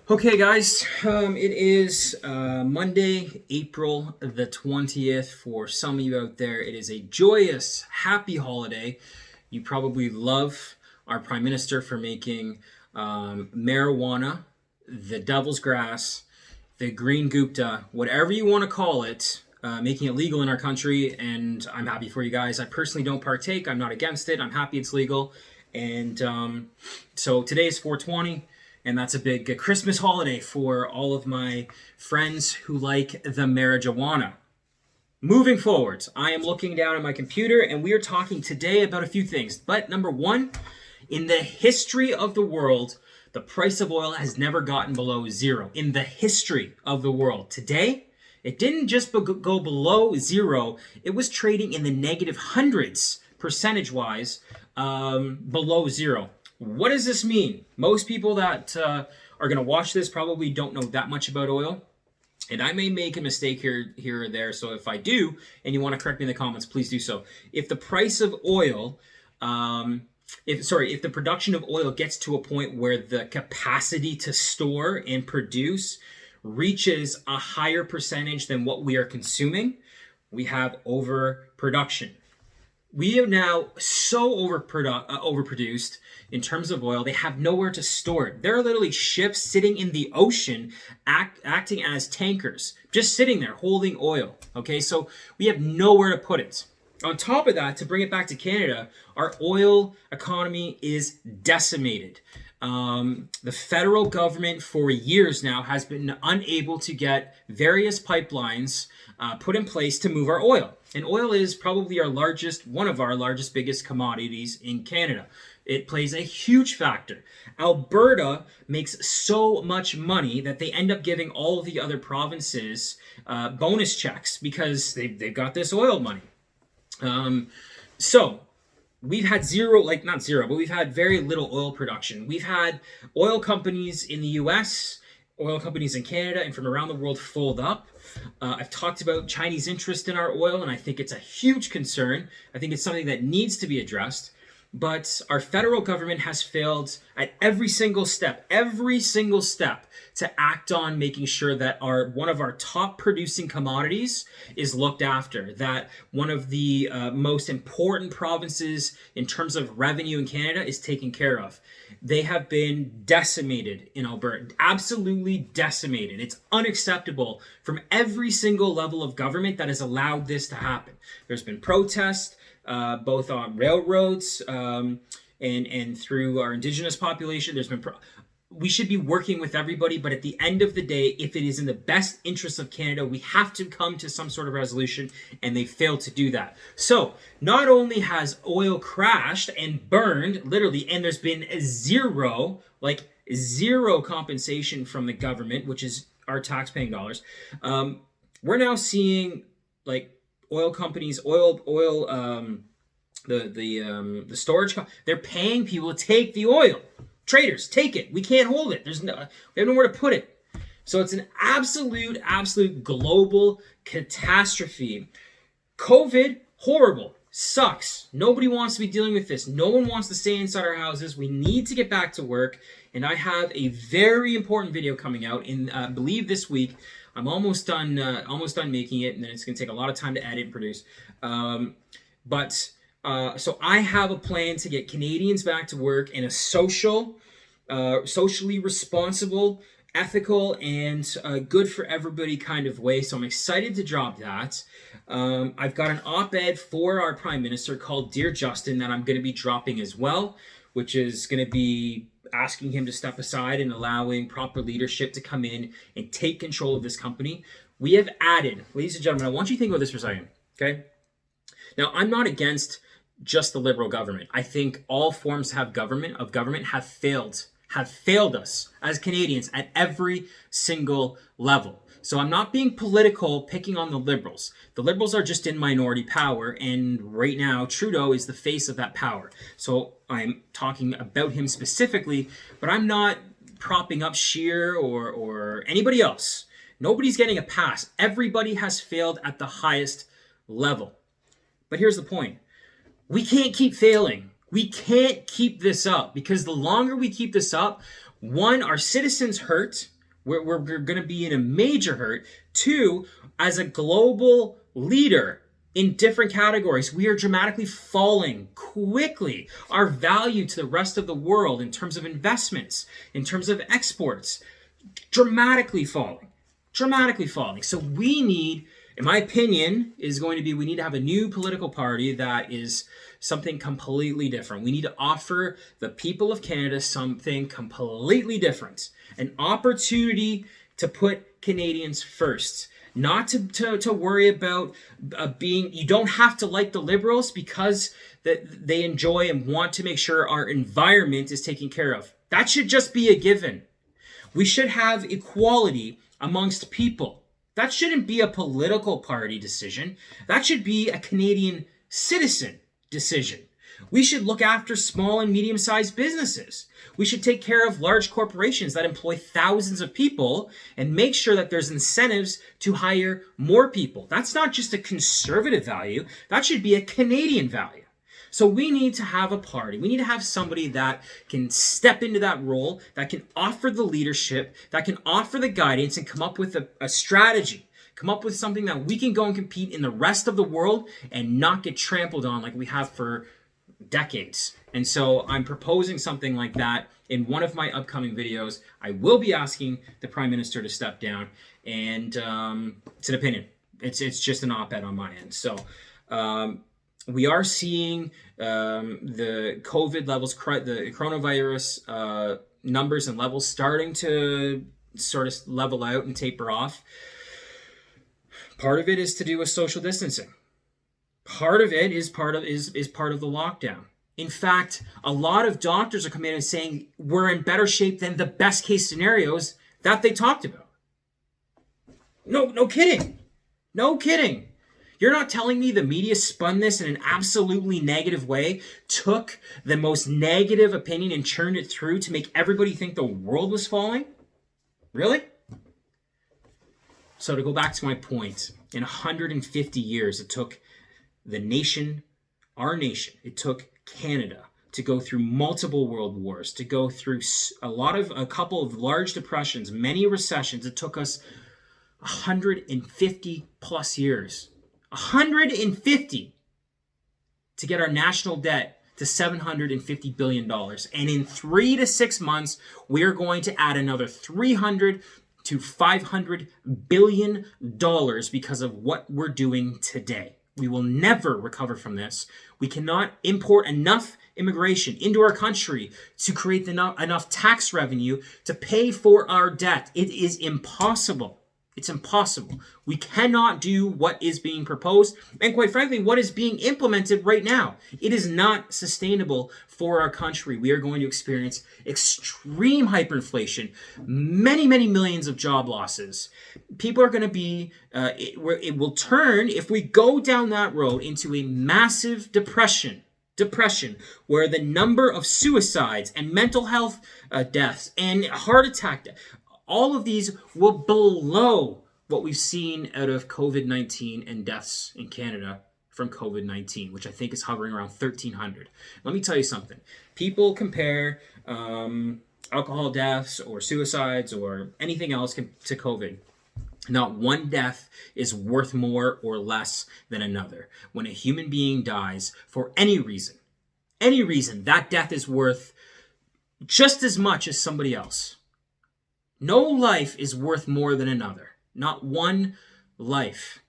Okay, guys, it is Monday, April the 20th. For some of you out there, it is a joyous, happy holiday. You probably love our Prime Minister for making marijuana, the devil's grass, the green gupta, whatever you want to call it, making it legal in our country. And I'm happy for you guys. I personally don't partake. I'm not against it. I'm happy it's legal. And so today is 420. And that's a big Christmas holiday for all of my friends who like the marijuana. Moving forward, I am looking down at my computer and we are talking today about a few things. But number one, in the history of the world, the price of oil has never gotten below zero. In the history of the world. Today, it didn't just go below zero, it was trading in the negative hundreds, percentage-wise, below zero. What does this mean? Most people that are going to watch this probably don't know that much about oil. And I may make a mistake here or there. So if I do, and you want to correct me in the comments, please do so. If the price of oil, if the production of oil gets to a point where the capacity to store and produce reaches a higher percentage than what we are consuming, we have overproduction. We are now so overproduced in terms of oil, they have nowhere to store it. There are literally ships sitting in the ocean acting as tankers, just sitting there holding oil. Okay, so we have nowhere to put it. On top of that, to bring it back to Canada, our oil economy is decimated. The federal government for years now has been unable to get various pipelines put in place to move our oil. And oil is probably one of our largest, biggest commodities in Canada. It plays a huge factor. Alberta makes so much money that they end up giving all of the other provinces bonus checks because they've got this oil money. So we've had not zero, but we've had very little oil production. We've had oil companies in the US, oil companies in Canada, and from around the world fold up. I've talked about Chinese interest in our oil, and I think it's a huge concern. I think it's something that needs to be addressed. But our federal government has failed at every single step to act on making sure that one of our top producing commodities is looked after, that one of the most important provinces in terms of revenue in Canada is taken care of. They have been decimated in Alberta, absolutely decimated. It's unacceptable from every single level of government that has allowed this to happen. There's been protests, both on railroads and through our Indigenous population. We should be working with everybody, but at the end of the day, if it is in the best interest of Canada, we have to come to some sort of resolution, and they failed to do that. So not only has oil crashed and burned, literally, and there's been zero compensation from the government, which is our tax-paying dollars, we're now seeing oil companies, the storage, they're paying people to take the oil. Traders, take it. We can't hold it. We have nowhere to put it. So it's an absolute global catastrophe. COVID, horrible, sucks. Nobody wants to be dealing with this. No one wants to stay inside our houses. We need to get back to work. And I have a very important video coming out in, I believe, this week. I'm almost done making it, and then it's going to take a lot of time to edit and produce. So I have a plan to get Canadians back to work in a socially responsible, ethical, and good for everybody kind of way. So I'm excited to drop that. I've got an op-ed for our Prime Minister called Dear Justin that I'm going to be dropping as well, which is going to be asking him to step aside and allowing proper leadership to come in and take control of this company. We have added, ladies and gentlemen, I want you to think about this for a second, okay? Now, I'm not against just the Liberal government. I think all forms of government have failed us as Canadians at every single level. So I'm not being political, picking on the Liberals. The Liberals are just in minority power, and right now Trudeau is the face of that power. So I'm talking about him specifically, but I'm not propping up Scheer or anybody else. Nobody's getting a pass. Everybody has failed at the highest level. But here's the point. We can't keep failing. We can't keep this up, because the longer we keep this up, one, our citizens hurt. We're going to be in a major hurt. Two, as a global leader in different categories, we are dramatically falling quickly. Our value to the rest of the world in terms of investments, in terms of exports, dramatically falling. Dramatically falling. So we need, in my opinion, is going to be, we need to have a new political party that is something completely different. We need to offer the people of Canada something completely different. An opportunity to put Canadians first. Not to worry about being, you don't have to like the Liberals because that they enjoy and want to make sure our environment is taken care of. That should just be a given. We should have equality amongst people. That shouldn't be a political party decision. That should be a Canadian citizen decision. We should look after small and medium-sized businesses. We should take care of large corporations that employ thousands of people and make sure that there's incentives to hire more people. That's not just a conservative value. That should be a Canadian value. So we need to have a party. We need to have somebody that can step into that role, that can offer the leadership, that can offer the guidance and come up with a strategy. Come up with something that we can go and compete in the rest of the world and not get trampled on like we have for decades. And so I'm proposing something like that in one of my upcoming videos. I will be asking the Prime Minister to step down, and it's an opinion. It's just an op-ed on my end. So we are seeing the COVID levels, the coronavirus numbers and levels starting to sort of level out and taper off. Part of it is to do with social distancing. Part of it is part of the lockdown. In fact, a lot of doctors are coming in and saying we're in better shape than the best case scenarios that they talked about. No kidding. No kidding. You're not telling me the media spun this in an absolutely negative way, took the most negative opinion and churned it through to make everybody think the world was falling? Really? So to go back to my point, in 150 years, it took the nation, our nation, it took Canada to go through multiple world wars, to go through a couple of large depressions, many recessions. It took us 150 plus years. 150 to get our national debt to $750 billion. And in 3 to 6 months, we are going to add another $300 to $500 billion because of what we're doing today. We will never recover from this. We cannot import enough immigration into our country to create enough tax revenue to pay for our debt. It is impossible. It's impossible. We cannot do what is being proposed and, quite frankly, what is being implemented right now. It is not sustainable for our country. We are going to experience extreme hyperinflation, many, many millions of job losses. People are going to be, it will turn, if we go down that road, into a massive depression where the number of suicides and mental health deaths and heart attack deaths, all of these will blow what we've seen out of COVID-19 and deaths in Canada from COVID-19, which I think is hovering around 1,300. Let me tell you something. People compare alcohol deaths or suicides or anything else to COVID. Not one death is worth more or less than another. When a human being dies for any reason, that death is worth just as much as somebody else. No life is worth more than another. Not one life.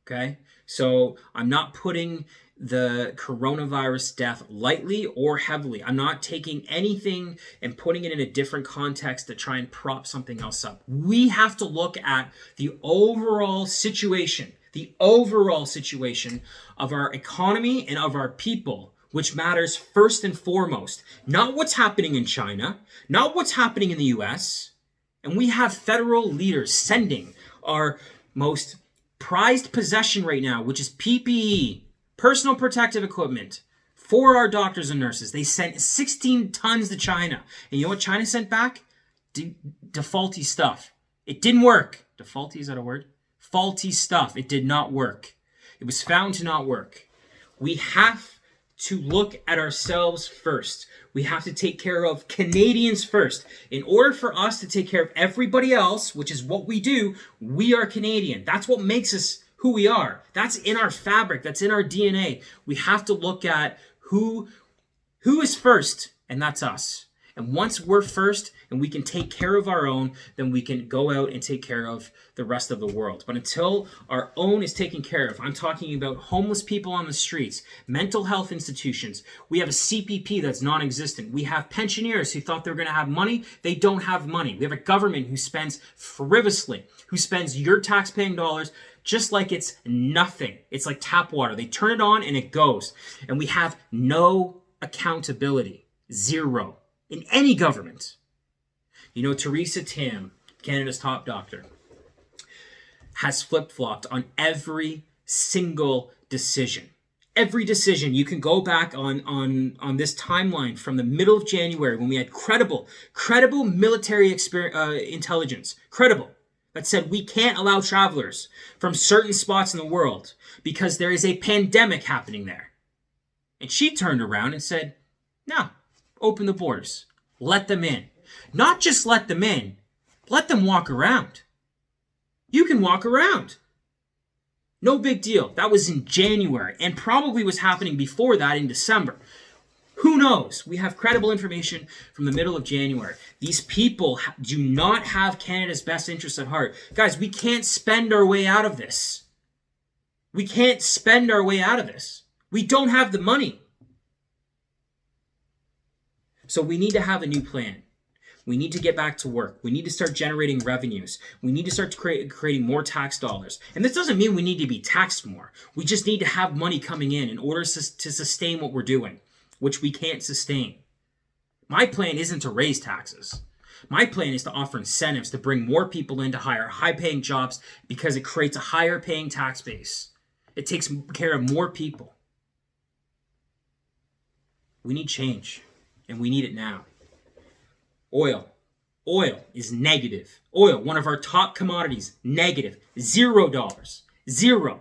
Okay? So I'm not putting the coronavirus death lightly or heavily. I'm not taking anything and putting it in a different context to try and prop something else up. We have to look at the overall situation of our economy and of our people, which matters first and foremost. Not what's happening in China, not what's happening in the US. And we have federal leaders sending our most prized possession right now, which is PPE, personal protective equipment, for our doctors and nurses. They sent 16 tons to China. And you know what China sent back? Defaulty stuff. It didn't work. Defaulty, is that a word? Faulty stuff. It did not work. It was found to not work. We have to look at ourselves first. We have to take care of Canadians first. In order for us to take care of everybody else, which is what we do, we are Canadian. That's what makes us who we are. That's in our fabric. That's in our DNA. We have to look at who is first, and that's us. And once we're first and we can take care of our own, then we can go out and take care of the rest of the world. But until our own is taken care of, I'm talking about homeless people on the streets, mental health institutions. We have a CPP that's non-existent. We have pensioners who thought they were going to have money. They don't have money. We have a government who spends frivolously, who spends your tax-paying dollars just like it's nothing. It's like tap water. They turn it on and it goes. And we have no accountability. Zero. In any government. You know, Theresa Tam, Canada's top doctor, has flip-flopped on every single decision. Every decision. You can go back on this timeline from the middle of January when we had credible military intelligence. Credible. That said we can't allow travelers from certain spots in the world because there is a pandemic happening there. And she turned around and said, no, open the borders. Let them in. Not just let them in. Let them walk around. You can walk around. No big deal. That was in January and probably was happening before that in December. Who knows? We have credible information from the middle of January. These people do not have Canada's best interests at heart. Guys, we can't spend our way out of this. We can't spend our way out of this. We don't have the money. So we need to have a new plan. We need to get back to work. We need to start generating revenues. We need to start creating more tax dollars. And this doesn't mean we need to be taxed more. We just need to have money coming in order to sustain what we're doing, which we can't sustain. My plan isn't to raise taxes. My plan is to offer incentives to bring more people in to hire high-paying jobs because it creates a higher-paying tax base. It takes care of more people. We need change. And we need it now. Oil. Oil is negative. Oil, one of our top commodities, negative. $0. Zero.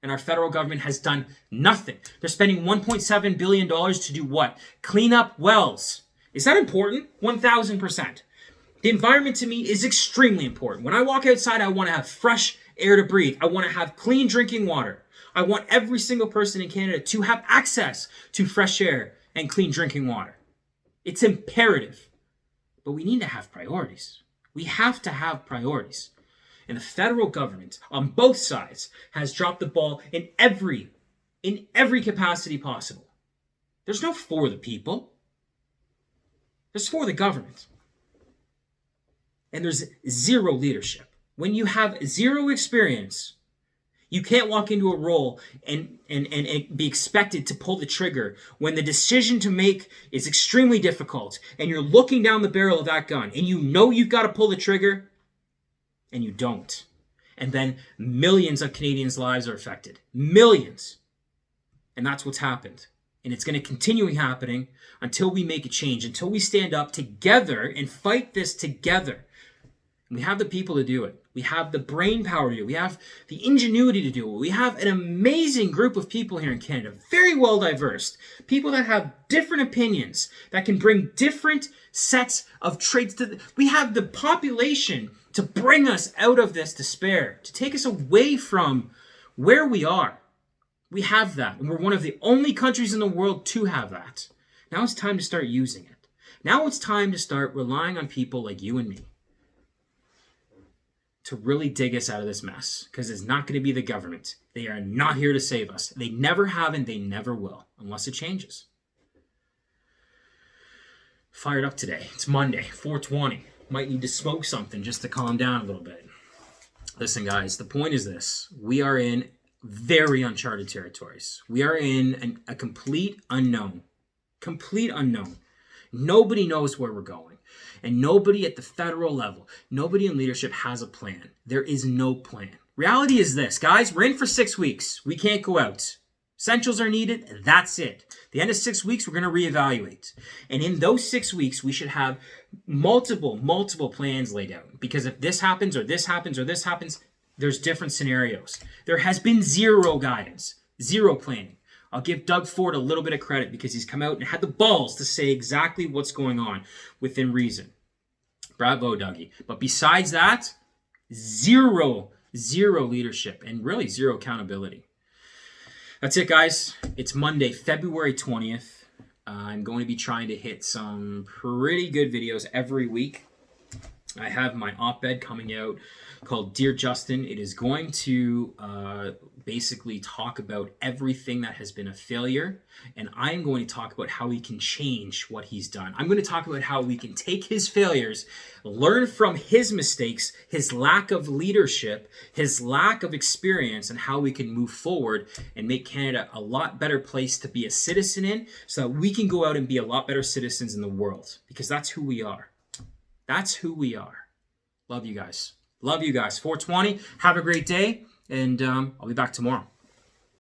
And our federal government has done nothing. They're spending $1.7 billion to do what? Clean up wells. Is that important? 1,000%. The environment to me is extremely important. When I walk outside, I want to have fresh air to breathe. I want to have clean drinking water. I want every single person in Canada to have access to fresh air and clean drinking water. It's imperative. But we need to have priorities. We have to have priorities. And the federal government, on both sides, has dropped the ball in every capacity possible. There's no for the people. There's for the government. And there's zero leadership. When you have zero experience, you can't walk into a role and be expected to pull the trigger when the decision to make is extremely difficult and you're looking down the barrel of that gun and you know you've got to pull the trigger and you don't. And then millions of Canadians' lives are affected. Millions. And that's what's happened. And it's going to continue happening until we make a change, until we stand up together and fight this together. We have the people to do it. We have the brain power to do it. We have the ingenuity to do it. We have an amazing group of people here in Canada, very well diverse. People that have different opinions, that can bring different sets of traits to we have the population to bring us out of this despair, to take us away from where we are. We have that, and we're one of the only countries in the world to have that. Now it's time to start using it. Now it's time to start relying on people like you and me to really dig us out of this mess, because it's not going to be the government. They are not here to save us. They never have and they never will, unless it changes. Fired up today. It's Monday, 420. Might need to smoke something just to calm down a little bit. Listen, guys, the point is this. We are in very uncharted territories. We are in a complete unknown. Complete unknown. Nobody knows where we're going. And nobody at the federal level, nobody in leadership has a plan. There is no plan. Reality is this, guys, we're in for 6 weeks. We can't go out. Essentials are needed. That's it. At the end of 6 weeks, we're going to reevaluate. And in those 6 weeks, we should have multiple plans laid out. Because if this happens or this happens or this happens, there's different scenarios. There has been zero guidance, zero planning. I'll give Doug Ford a little bit of credit because he's come out and had the balls to say exactly what's going on within reason. Bravo, Dougie. But besides that, zero leadership and really zero accountability. That's it, guys. It's Monday, February 20th. I'm going to be trying to hit some pretty good videos every week. I have my op-ed coming out called Dear Justin. It is going to basically talk about everything that has been a failure, and I'm going to talk about how we can change what he's done. I'm going to talk about how we can take his failures, learn from his mistakes, his lack of leadership, his lack of experience, and how we can move forward and make Canada a lot better place to be a citizen in, so that we can go out and be a lot better citizens in the world, because that's who we are. That's who we are. Love you guys. Love you guys. 420. Have a great day. And I'll be back tomorrow.